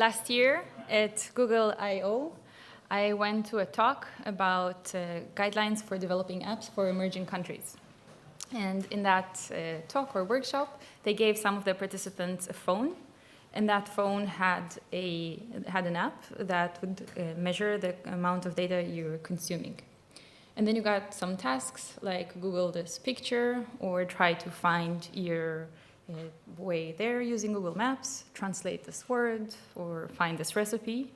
Last year at Google I/O, I went to a talk about guidelines for developing apps for emerging countries. And in that talk or workshop, they gave some of the participants a phone, and that phone had an app that would measure the amount of data you're consuming. And then you got some tasks like Google this picture or try to find your way there using Google Maps, translate this word, or find this recipe,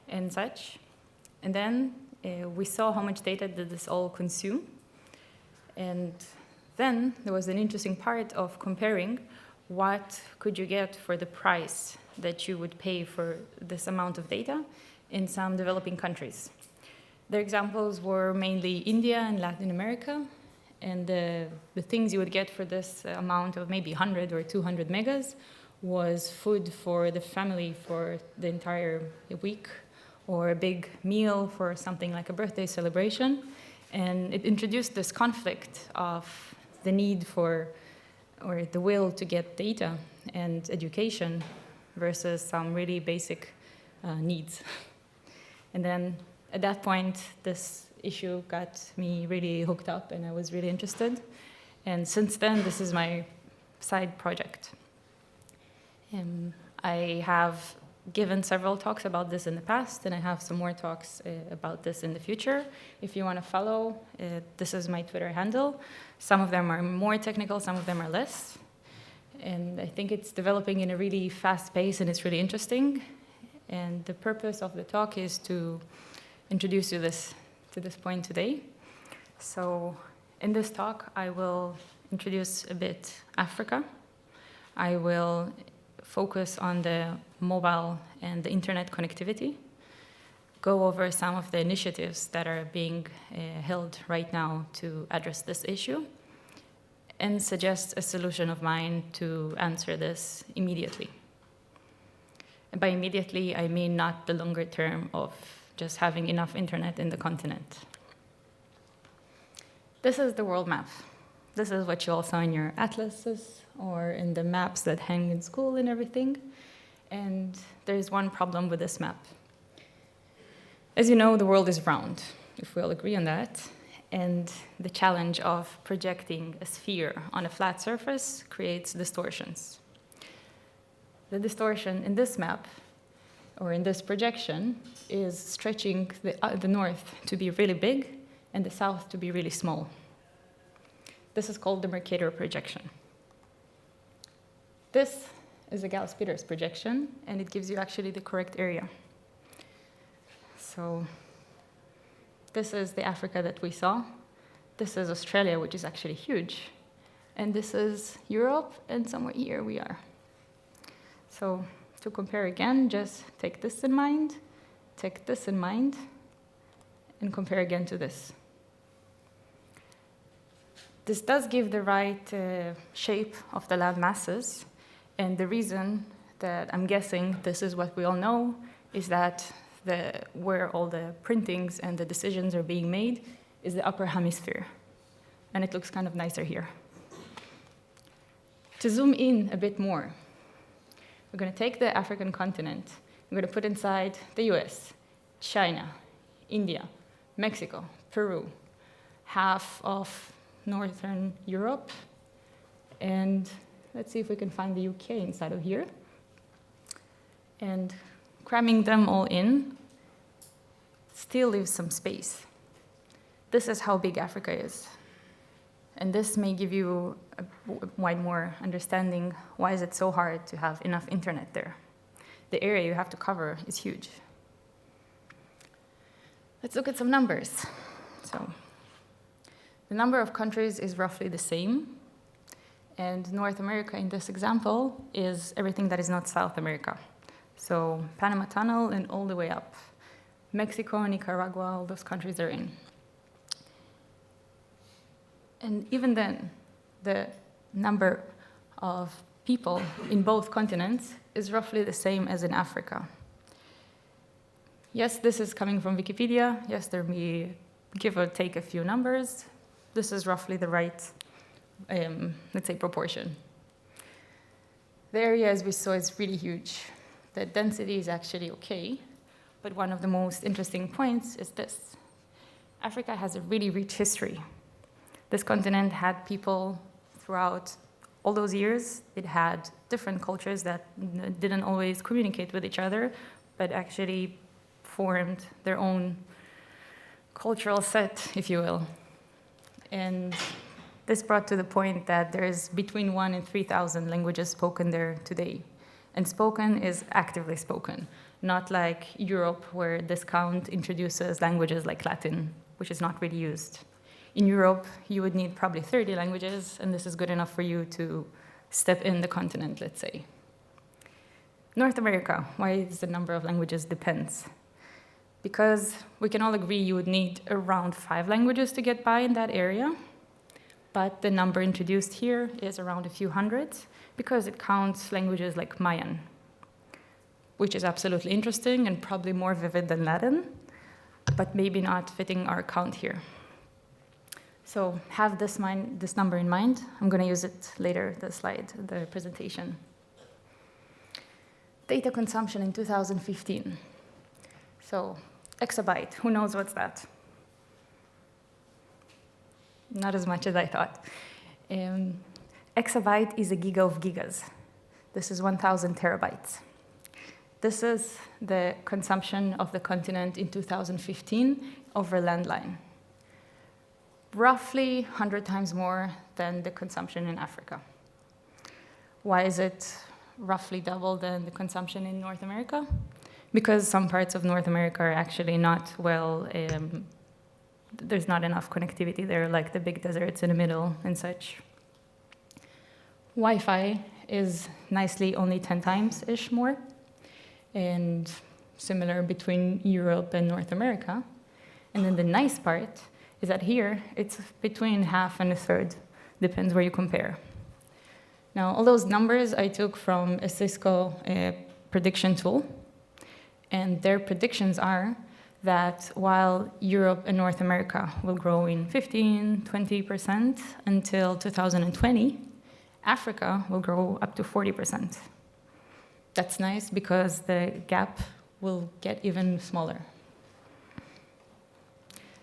and such. And then we saw how much data did this all consume. And then there was an interesting part of comparing what could you get for the price that you would pay for this amount of data in some developing countries. Their examples were mainly India and Latin America, and the things you would get for this amount of maybe 100 or 200 megas was food for the family for the entire week, or a big meal for something like a birthday celebration. And it introduced this conflict of the need for, or the will to get data and education versus some really basic needs. And then at that point, this issue got me really hooked up and I was really interested. And since then, this is my side project. I have given several talks about this in the past, and I have some more talks about this in the future. If you want to follow, this is my Twitter handle. Some of them are more technical, some of them are less. And I think it's developing in a really fast pace, and it's really interesting. And the purpose of the talk is to introduce you to this point today. So in this talk, I will introduce a bit Africa. I will focus on the mobile and the internet connectivity, go over some of the initiatives that are being held right now to address this issue, and suggest a solution of mine to answer this immediately. And by immediately, I mean not the longer term of just having enough internet in the continent. This is the world map. This is what you all saw in your atlases or in the maps that hang in school and everything. And there's one problem with this map. As you know, the world is round, if we all agree on that. And the challenge of projecting a sphere on a flat surface creates distortions. The distortion in this map, or in this projection, is stretching the north to be really big and the south to be really small. This is called the Mercator projection. This is a Gauss-Peters projection, and it gives you actually the correct area. So this is the Africa that we saw. This is Australia, which is actually huge. And this is Europe, and somewhere here we are. So to compare again, just take this in mind, take this in mind, and compare again to this. This does give the right shape of the land masses, and the reason that I'm guessing this is what we all know is that where all the printings and the decisions are being made is the upper hemisphere, and it looks kind of nicer here. To zoom in a bit more, we're going to take the African continent, we're going to put inside the US, China, India, Mexico, Peru, half of Northern Europe, and let's see if we can find the UK inside of here. And cramming them all in still leaves some space. This is how big Africa is. And this may give you a wide more understanding why is it so hard to have enough internet there. The area you have to cover is huge. Let's look at some numbers. So the number of countries is roughly the same. And North America in this example is everything that is not South America. So Panama Tunnel and all the way up. Mexico, Nicaragua, all those countries are in. And even then, the number of people in both continents is roughly the same as in Africa. Yes, this is coming from Wikipedia. Yes, there may give or take a few numbers. This is roughly the right, let's say, proportion. The area, as we saw, is really huge. the density is actually okay. But one of the most interesting points is this. Africa has a really rich history. This continent had people throughout all those years. It had different cultures that didn't always communicate with each other, but actually formed their own cultural set, if you will. And this brought to the point that there is between 1,000 and 3,000 languages spoken there today. And spoken is actively spoken, not like Europe, where this count introduces languages like Latin, which is not really used. In Europe, you would need probably 30 languages, and this is good enough for you to step in the continent, let's say. North America, why is the number of languages depends? Because we can all agree you would need around 5 languages to get by in that area, but the number introduced here is around a few hundreds because it counts languages like Mayan, which is absolutely interesting and probably more vivid than Latin, but maybe not fitting our count here. So have this number in mind. I'm going to use it later, the slide, the presentation. Data consumption in 2015. So exabyte, who knows what's that? Not as much as I thought. Exabyte is a giga of gigas. This is 1,000 terabytes. This is the consumption of the continent in 2015 over landline. Roughly 100 times more than the consumption in Africa. Why is it roughly double than the consumption in North America? Because some parts of North America are actually not well, there's not enough connectivity there, like the big deserts in the middle and such. Wi-Fi is nicely only 10 times-ish more, and similar between Europe and North America. And then the nice part is that here, it's between half and a third, depends where you compare. Now, all those numbers I took from a Cisco prediction tool, and their predictions are that while Europe and North America will grow in 15, 20% until 2020, Africa will grow up to 40%. That's nice because the gap will get even smaller.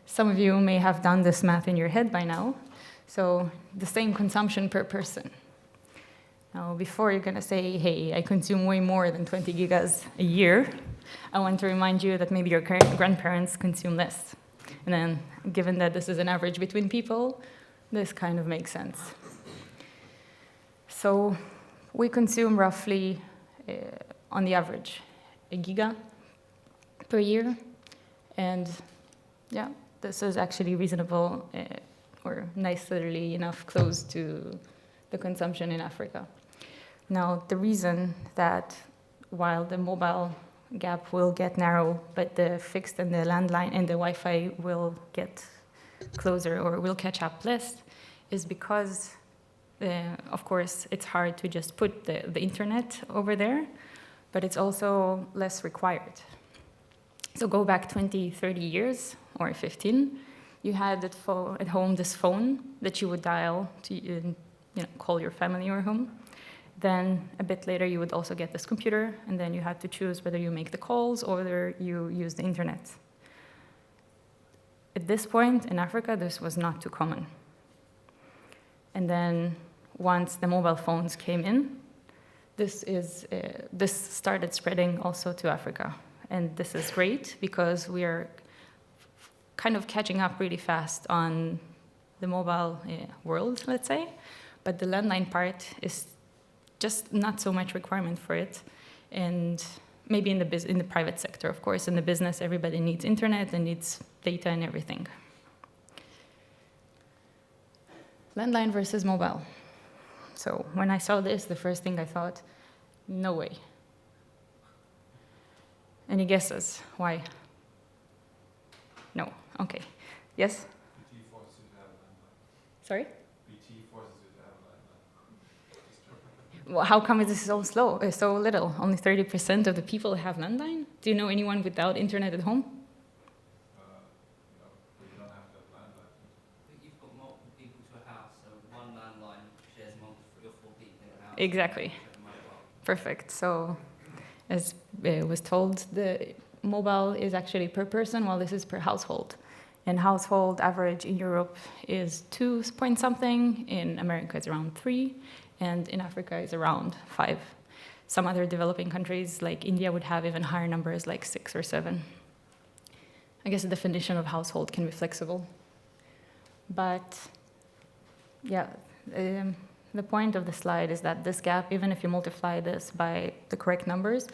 Some of you may have done this math in your head by now. So the same consumption per person. Now, before you're going to say, hey, I consume way more than 20 gigas a year, I want to remind you that maybe your grandparents consume less. And then, given that this is an average between people, this kind of makes sense. So we consume roughly, on the average, a giga per year. And yeah, this is actually reasonable or nicely enough close to the consumption in Africa. Now, the reason that while the mobile gap will get narrow, but the fixed and the landline and the Wi-Fi will get closer or will catch up less is because, of course, it's hard to just put the internet over there, but it's also less required. So go back 20, 30 years, or 15, you had at home this phone that you would dial to call your family or home. Then a bit later, you would also get this computer, and then you had to choose whether you make the calls or whether you use the internet. At this point in Africa, this was not too common. And then once the mobile phones came in, this started spreading also to Africa. And this is great because we are kind of catching up really fast on the mobile world, let's say. But the landline part is just not so much requirement for it. And maybe in the private sector, of course. In the business, everybody needs internet and needs data and everything. Landline versus mobile. So when I saw this, the first thing I thought, no way. Any guesses? Why? No. Okay. Yes? BT forces you to have a landline. Sorry? BT forces you to have a landline. Well, how come it is so slow, so little? Only 30% of the people have landline? Do you know anyone without internet at home? No, but you don't have to have a landline. I think you've got multiple people to a house, so one landline shares among 3 or 4 people in a house. Exactly. Perfect. So As was told, the mobile is actually per person, while this is per household. And household average in Europe is 2 point something, in America it's around 3, and in Africa it's around 5. Some other developing countries like India would have even higher numbers, like 6 or 7. I guess the definition of household can be flexible. But yeah, the point of the slide is that this gap, even if you multiply this by the correct numbers,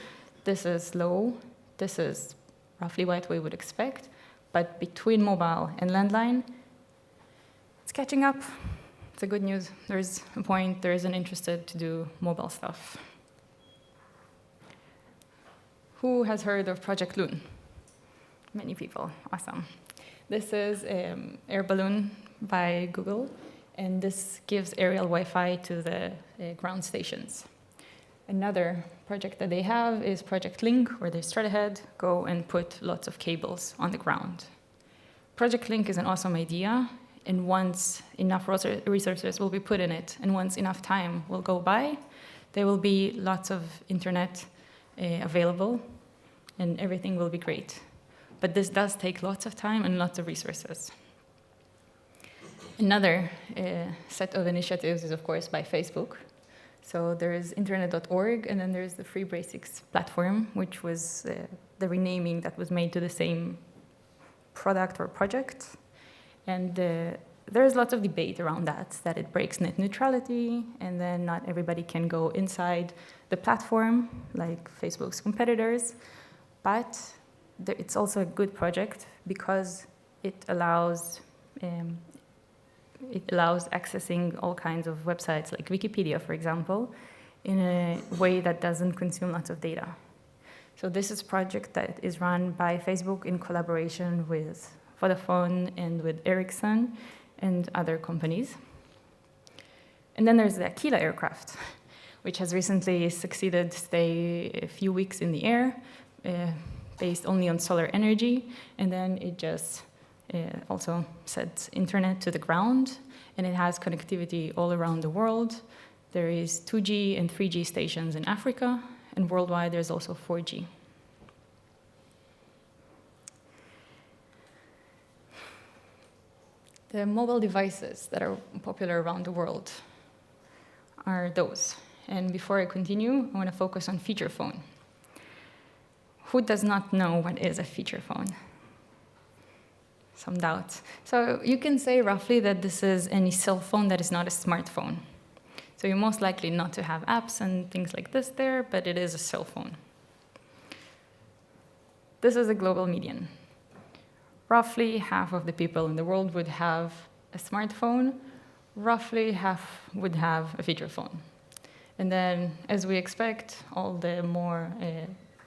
this is low, this is roughly what we would expect, but between mobile and landline, it's catching up. It's a good news. There's a point, there isn't interested to do mobile stuff. Who has heard of Project Loon? Many people, awesome. This is air balloon by Google, and this gives aerial Wi-Fi to the ground stations. Another project that they have is Project Link, where they straight ahead go and put lots of cables on the ground. Project Link is an awesome idea, and once enough resources will be put in it, and once enough time will go by, there will be lots of internet available, and everything will be great. But this does take lots of time and lots of resources. Another set of initiatives is, of course, by Facebook. So there is Internetorg, and then there's the Free Basics platform, which was the renaming that was made to the same product or project. And there is lots of debate around that it breaks net neutrality, and then not everybody can go inside the platform, like Facebook's competitors. But it's also a good project because it allows accessing all kinds of websites, like Wikipedia, for example, in a way that doesn't consume lots of data. So this is a project that is run by Facebook in collaboration with Vodafone and with Ericsson and other companies. And then there's the Aquila aircraft, which has recently succeeded to stay a few weeks in the air, based only on solar energy, and then it just also sets internet to the ground, and it has connectivity all around the world. There is 2G and 3G stations in Africa, and worldwide there's also 4G. The mobile devices that are popular around the world are those. And before I continue, I want to focus on feature phone. Who does not know what is a feature phone? Some doubts. So you can say roughly that this is any cell phone that is not a smartphone. So you're most likely not to have apps and things like this there, but it is a cell phone. This is a global median. Roughly half of the people in the world would have a smartphone. Roughly half would have a feature phone. And then, as we expect, all the more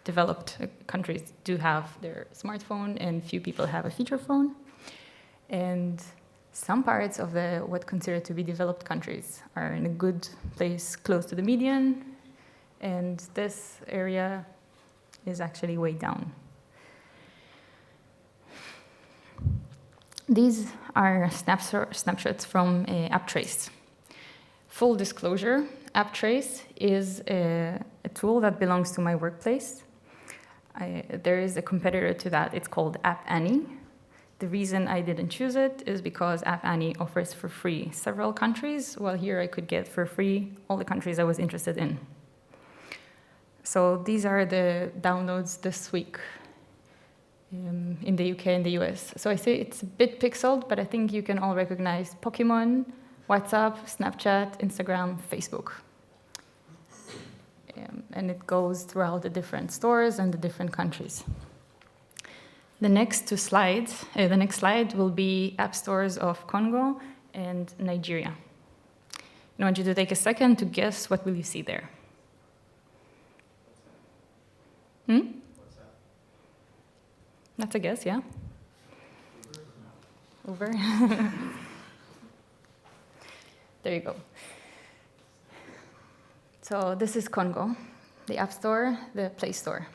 developed countries do have their smartphone, and few people have a feature phone. And some parts of what considered to be developed countries are in a good place close to the median, and this area is actually way down. These are snapshots from Apptrace. Full disclosure, Apptrace is a tool that belongs to my workplace. There is a competitor to that. It's called App Annie. The reason I didn't choose it is because App Annie offers for free several countries, while here I could get for free all the countries I was interested in. So these are the downloads this week in the UK and the US. So I say it's a bit pixeled, but I think you can all recognize Pokemon, WhatsApp, Snapchat, Instagram, Facebook. And it goes throughout the different stores and the different countries. The next two slides, the next slide will be app stores of Congo and Nigeria. I want you to take a second to guess what will you see there. What's that? That's a guess, yeah? Uber. There you go. So this is Congo, the App Store, the Play Store.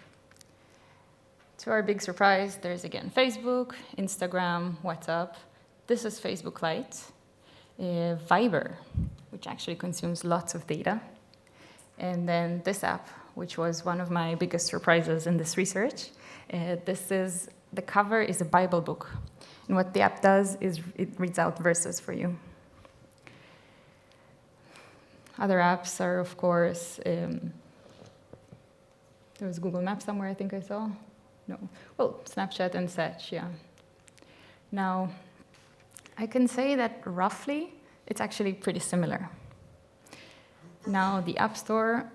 To our big surprise, there's again Facebook, Instagram, WhatsApp. This is Facebook Lite, Viber, which actually consumes lots of data. And then this app, which was one of my biggest surprises in this research. The cover is a Bible book. And what the app does is it reads out verses for you. Other apps are, of course, there was Google Maps somewhere, I think I saw. No. Well, Snapchat and such, yeah. Now, I can say that roughly, it's actually pretty similar. Now, the App Store,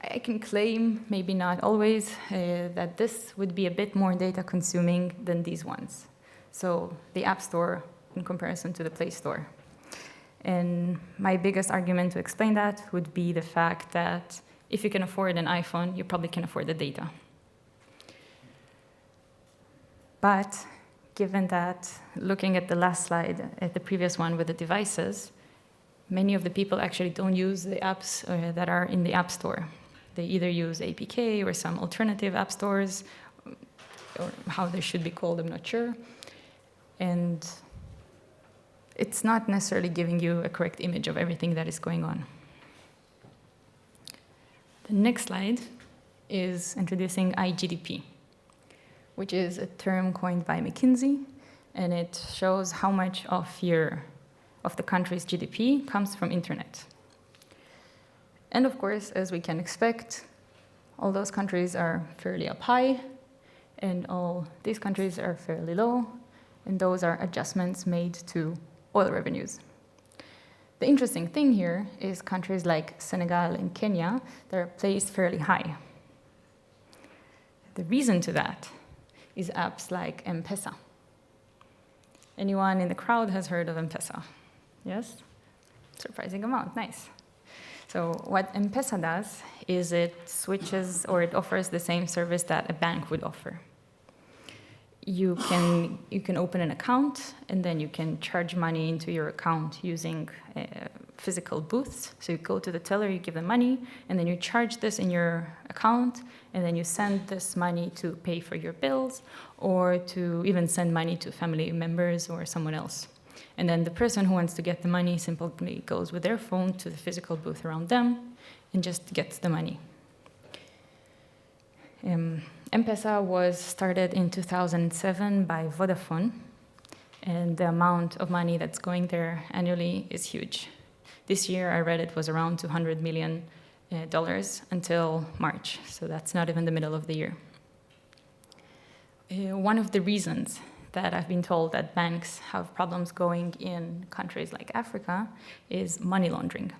I can claim, maybe not always, that this would be a bit more data consuming than these ones. So the App Store in comparison to the Play Store. And my biggest argument to explain that would be the fact that if you can afford an iPhone, you probably can afford the data. But given that, looking at the last slide, at the previous one with the devices, many of the people actually don't use the apps that are in the App Store. They either use APK or some alternative app stores, or how they should be called, I'm not sure. And it's not necessarily giving you a correct image of everything that is going on. The next slide is introducing iGDP, which is a term coined by McKinsey, and it shows how much of the country's GDP comes from internet. And of course, as we can expect, all those countries are fairly up high, and all these countries are fairly low, and those are adjustments made to oil revenues. The interesting thing here is countries like Senegal and Kenya that are placed fairly high. The reason to that is apps like M-Pesa. Anyone in the crowd has heard of M-Pesa? Yes? Surprising amount, nice. So what M-Pesa does is it switches or it offers the same service that a bank would offer. You can open an account, and then you can charge money into your account using physical booths. So you go to the teller, you give them money, and then you charge this in your account, and then you send this money to pay for your bills, or to even send money to family members or someone else. And then the person who wants to get the money simply goes with their phone to the physical booth around them and just gets the money. M-Pesa was started in 2007 by Vodafone, and the amount of money that's going there annually is huge. This year, I read it was around $200 million until March, so that's not even the middle of the year. One of the reasons that I've been told that banks have problems going in countries like Africa is money laundering.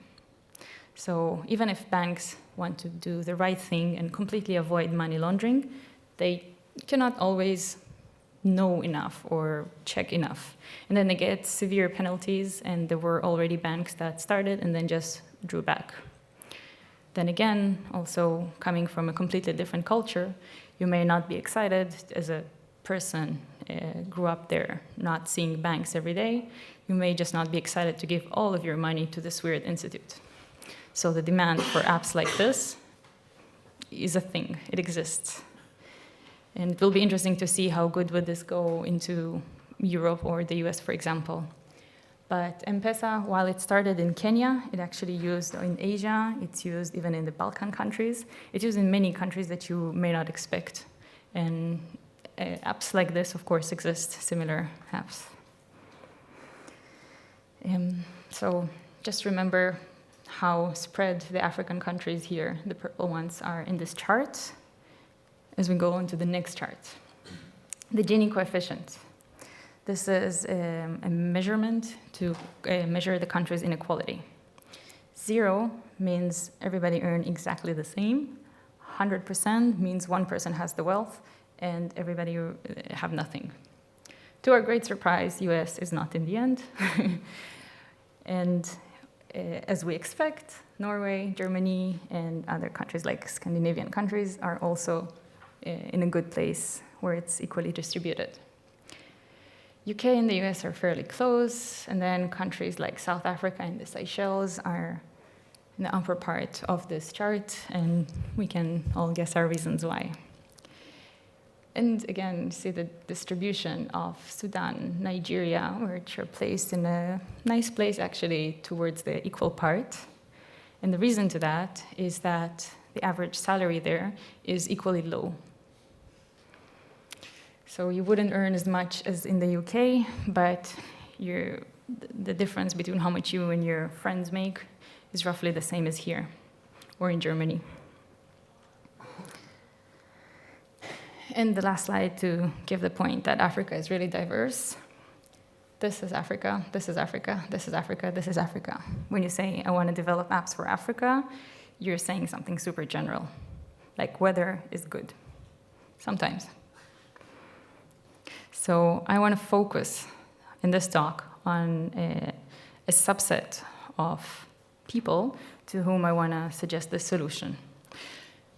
So even if banks want to do the right thing and completely avoid money laundering, they cannot always know enough or check enough. And then they get severe penalties, and there were already banks that started and then just drew back. Then again, also coming from a completely different culture, you may not be excited as a person grew up there, not seeing banks every day. You may just not be excited to give all of your money to this weird institute. So the demand for apps like this is a thing. It exists. And it will be interesting to see how good would this go into Europe or the US, for example. But M-Pesa, while it started in Kenya, it actually used in Asia, it's used even in the Balkan countries. It's used in many countries that you may not expect. And apps like this, of course, exist, similar apps. So just remember how spread the African countries here, the purple ones, are in this chart, as we go on to the next chart. The Gini coefficient. This is a measurement to measure the country's inequality. 0 means everybody earns exactly the same. 100% means one person has the wealth, and everybody have nothing. To our great surprise, US is not in the end. And as we expect, Norway, Germany, and other countries like Scandinavian countries are also in a good place where it's equally distributed. UK and the US are fairly close, and then countries like South Africa and the Seychelles are in the upper part of this chart, and we can all guess our reasons why. And again, see the distribution of Sudan, Nigeria, which are placed in a nice place actually towards the equal part. And the reason to that is that the average salary there is equally low. So you wouldn't earn as much as in the UK, but the difference between how much you and your friends make is roughly the same as here or in Germany. And the last slide to give the point that Africa is really diverse. This is Africa, this is Africa, this is Africa, this is Africa. When you say, I want to develop apps for Africa, you're saying something super general, like weather is good, sometimes. So I want to focus in this talk on a subset of people to whom I want to suggest this solution.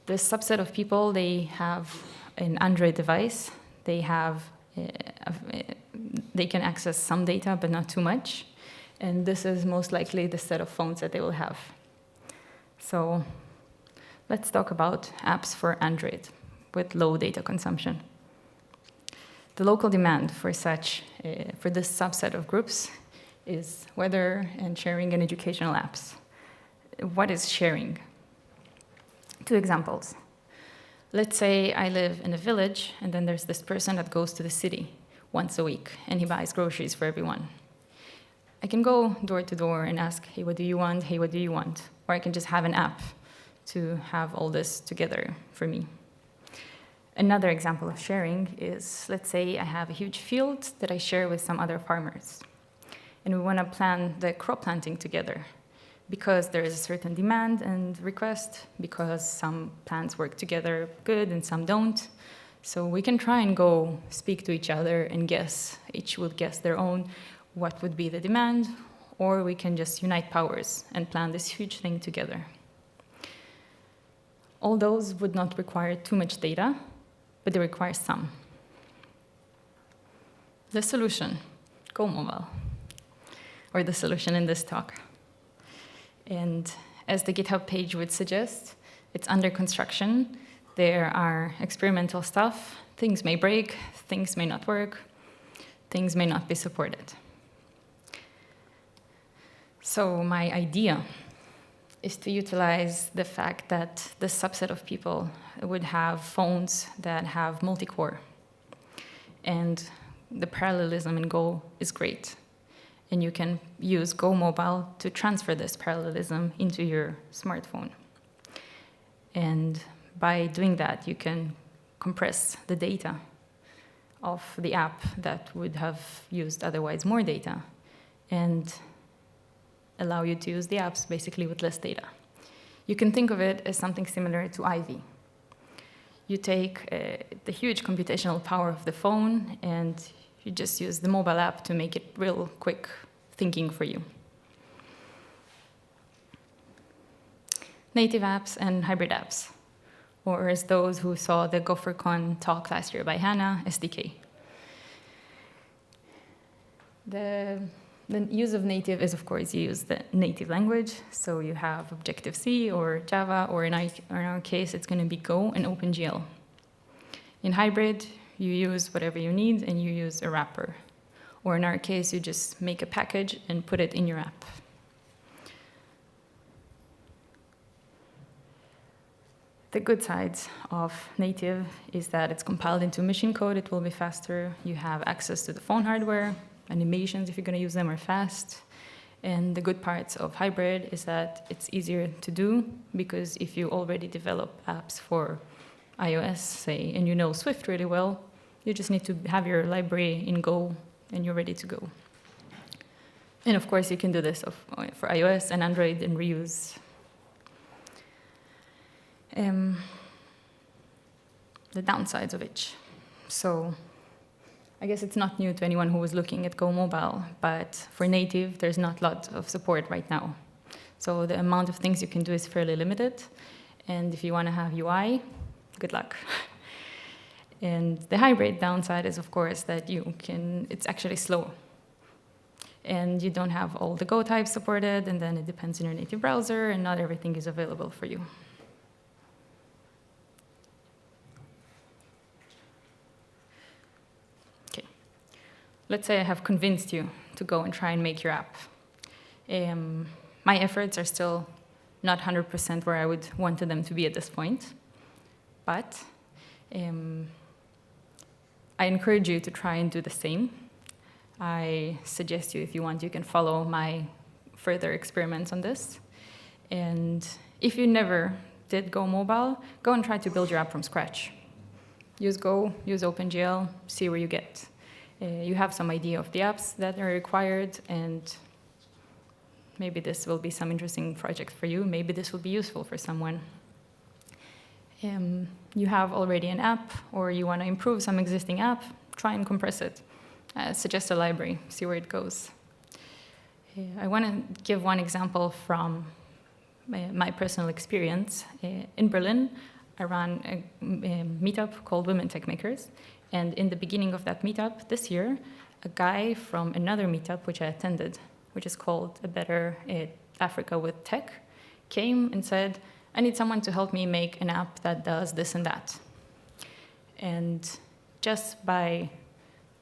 This subset of people, they have an Android device, they can access some data, but not too much. And this is most likely the set of phones that they will have. So let's talk about apps for Android with low data consumption. The local demand for for this subset of groups is weather and sharing and educational apps. What is sharing? 2 examples. Let's say I live in a village, and then there's this person that goes to the city once a week, and he buys groceries for everyone. I can go door to door and ask, hey, what do you want? Hey, what do you want? Or I can just have an app to have all this together for me. Another example of sharing is, let's say I have a huge field that I share with some other farmers, and we want to plan the crop planting together, because there is a certain demand and request, because some plants work together good and some don't. So we can try and go speak to each other and guess, each would guess their own, what would be the demand, or we can just unite powers and plan this huge thing together. All those would not require too much data, but they require some. The solution, Go Mobile, or the solution in this talk. And as the GitHub page would suggest, it's under construction. There are experimental stuff. Things may break, things may not work, things may not be supported. So my idea is to utilize the fact that this subset of people would have phones that have multi-core. And the parallelism in Go is great. And you can use Go Mobile to transfer this parallelism into your smartphone. And by doing that, you can compress the data of the app that would have used otherwise more data, and allow you to use the apps basically with less data. You can think of it as something similar to Ivy. You take the huge computational power of the phone, and you just use the mobile app to make it real quick thinking for you. Native apps and hybrid apps, or as those who saw the GopherCon talk last year by Hannah, SDK. The use of native is, of course, you use the native language, so you have Objective-C or Java, or in our case, it's going to be Go and OpenGL. In hybrid, you use whatever you need, and you use a wrapper. Or in our case, you just make a package and put it in your app. The good sides of native is that it's compiled into machine code. It will be faster. You have access to the phone hardware. Animations, if you're going to use them, are fast. And the good parts of hybrid is that it's easier to do, because if you already develop apps for iOS, say, and you know Swift really well, you just need to have your library in Go, and you're ready to go. And of course, you can do this for iOS and Android and reuse. The downsides of it. So I guess it's not new to anyone who was looking at Go Mobile, but for native, there's not a lot of support right now. So the amount of things you can do is fairly limited. And if you want to have UI, good luck. And the hybrid downside is, of course, that it's actually slow. And you don't have all the Go types supported, and then it depends on your native browser, and not everything is available for you. Let's say I have convinced you to go and try and make your app. My efforts are still not 100% where I would want them to be at this point. But I encourage you to try and do the same. I suggest you, if you want, you can follow my further experiments on this. And if you never did Go Mobile, go and try to build your app from scratch. Use Go, use OpenGL, see where you get. You have some idea of the apps that are required, and maybe this will be some interesting project for you. Maybe this will be useful for someone. You have already an app, or you want to improve some existing app, try and compress it. Suggest a library, see where it goes. I want to give one example from my personal experience. In Berlin, I ran a meetup called Women Tech Makers. And in the beginning of that meetup this year, a guy from another meetup, which I attended, which is called A Better Africa with Tech, came and said, I need someone to help me make an app that does this and that. And just by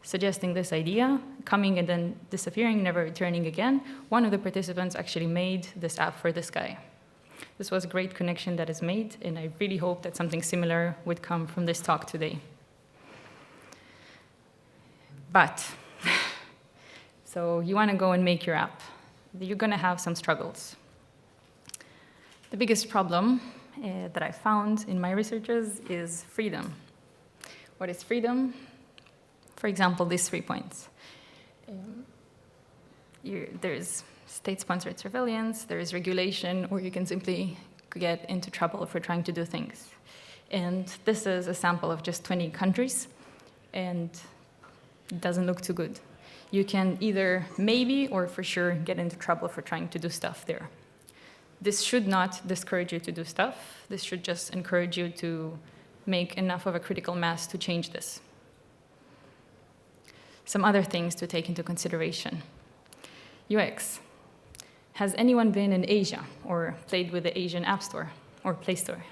suggesting this idea, coming and then disappearing, never returning again, one of the participants actually made this app for this guy. This was a great connection that is made, and I really hope that something similar would come from this talk today. But, so you want to go and make your app. You're going to have some struggles. The biggest problem that I found in my researches is freedom. What is freedom? For example, these 3 points. There's state-sponsored surveillance, there is regulation, or you can simply get into trouble for trying to do things. And this is a sample of just 20 countries, and it doesn't look too good. You can either maybe or for sure get into trouble for trying to do stuff there. This should not discourage you to do stuff. This should just encourage you to make enough of a critical mass to change this. Some other things to take into consideration. UX. Has anyone been in Asia or played with the Asian App Store or Play Store?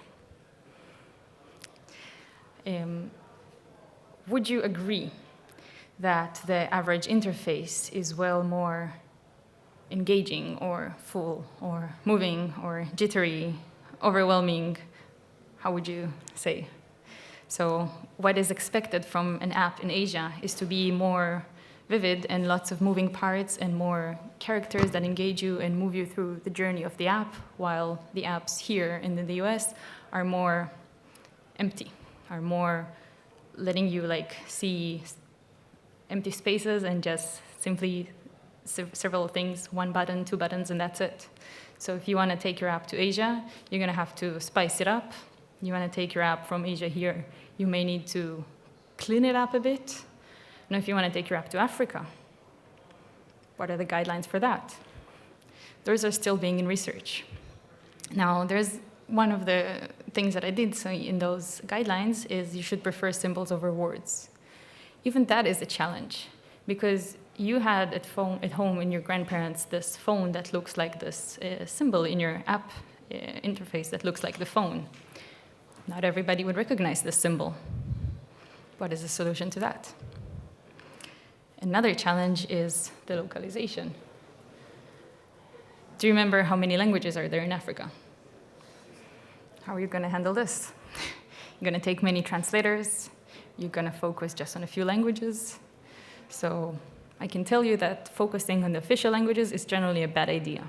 Would you agree that the average interface is well more engaging or full or moving or jittery, overwhelming? How would you say? So what is expected from an app in Asia is to be more vivid and lots of moving parts and more characters that engage you and move you through the journey of the app, while the apps here in the US are more empty, are more letting you see empty spaces and just simply several things, 1 button, 2 buttons, and that's it. So if you want to take your app to Asia, you're going to have to spice it up. You want to take your app from Asia here, you may need to clean it up a bit. And if you want to take your app to Africa, what are the guidelines for that? Those are still being in research. Now, there's one of the things that I did say in those guidelines is you should prefer symbols over words. Even that is a challenge, because you had at home in your grandparents this phone that looks like this symbol in your app interface that looks like the phone. Not everybody would recognize this symbol. What is the solution to that? Another challenge is the localization. Do you remember how many languages are there in Africa? How are you going to handle this? You're going to take many translators. You're going to focus just on a few languages. So I can tell you that focusing on the official languages is generally a bad idea.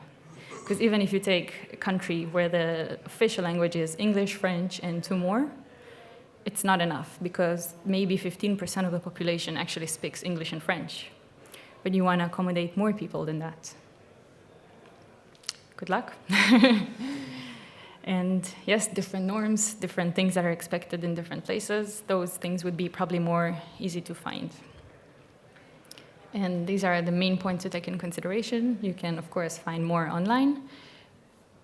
Because even if you take a country where the official language is English, French, and 2 more, it's not enough, because maybe 15% of the population actually speaks English and French. But you want to accommodate more people than that. Good luck. And yes, different norms, different things that are expected in different places, those things would be probably more easy to find. And these are the main points to take in consideration. You can, of course, find more online.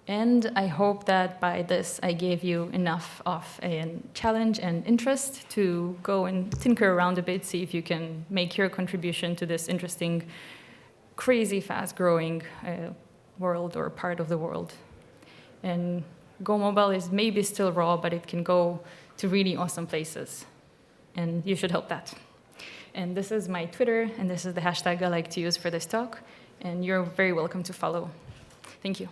And I hope that by this I gave you enough of a challenge and interest to go and tinker around a bit, see if you can make your contribution to this interesting, crazy, fast-growing world or part of the world. And Go Mobile is maybe still raw, but it can go to really awesome places. And you should help that. And this is my Twitter, and this is the hashtag I like to use for this talk. And you're very welcome to follow. Thank you.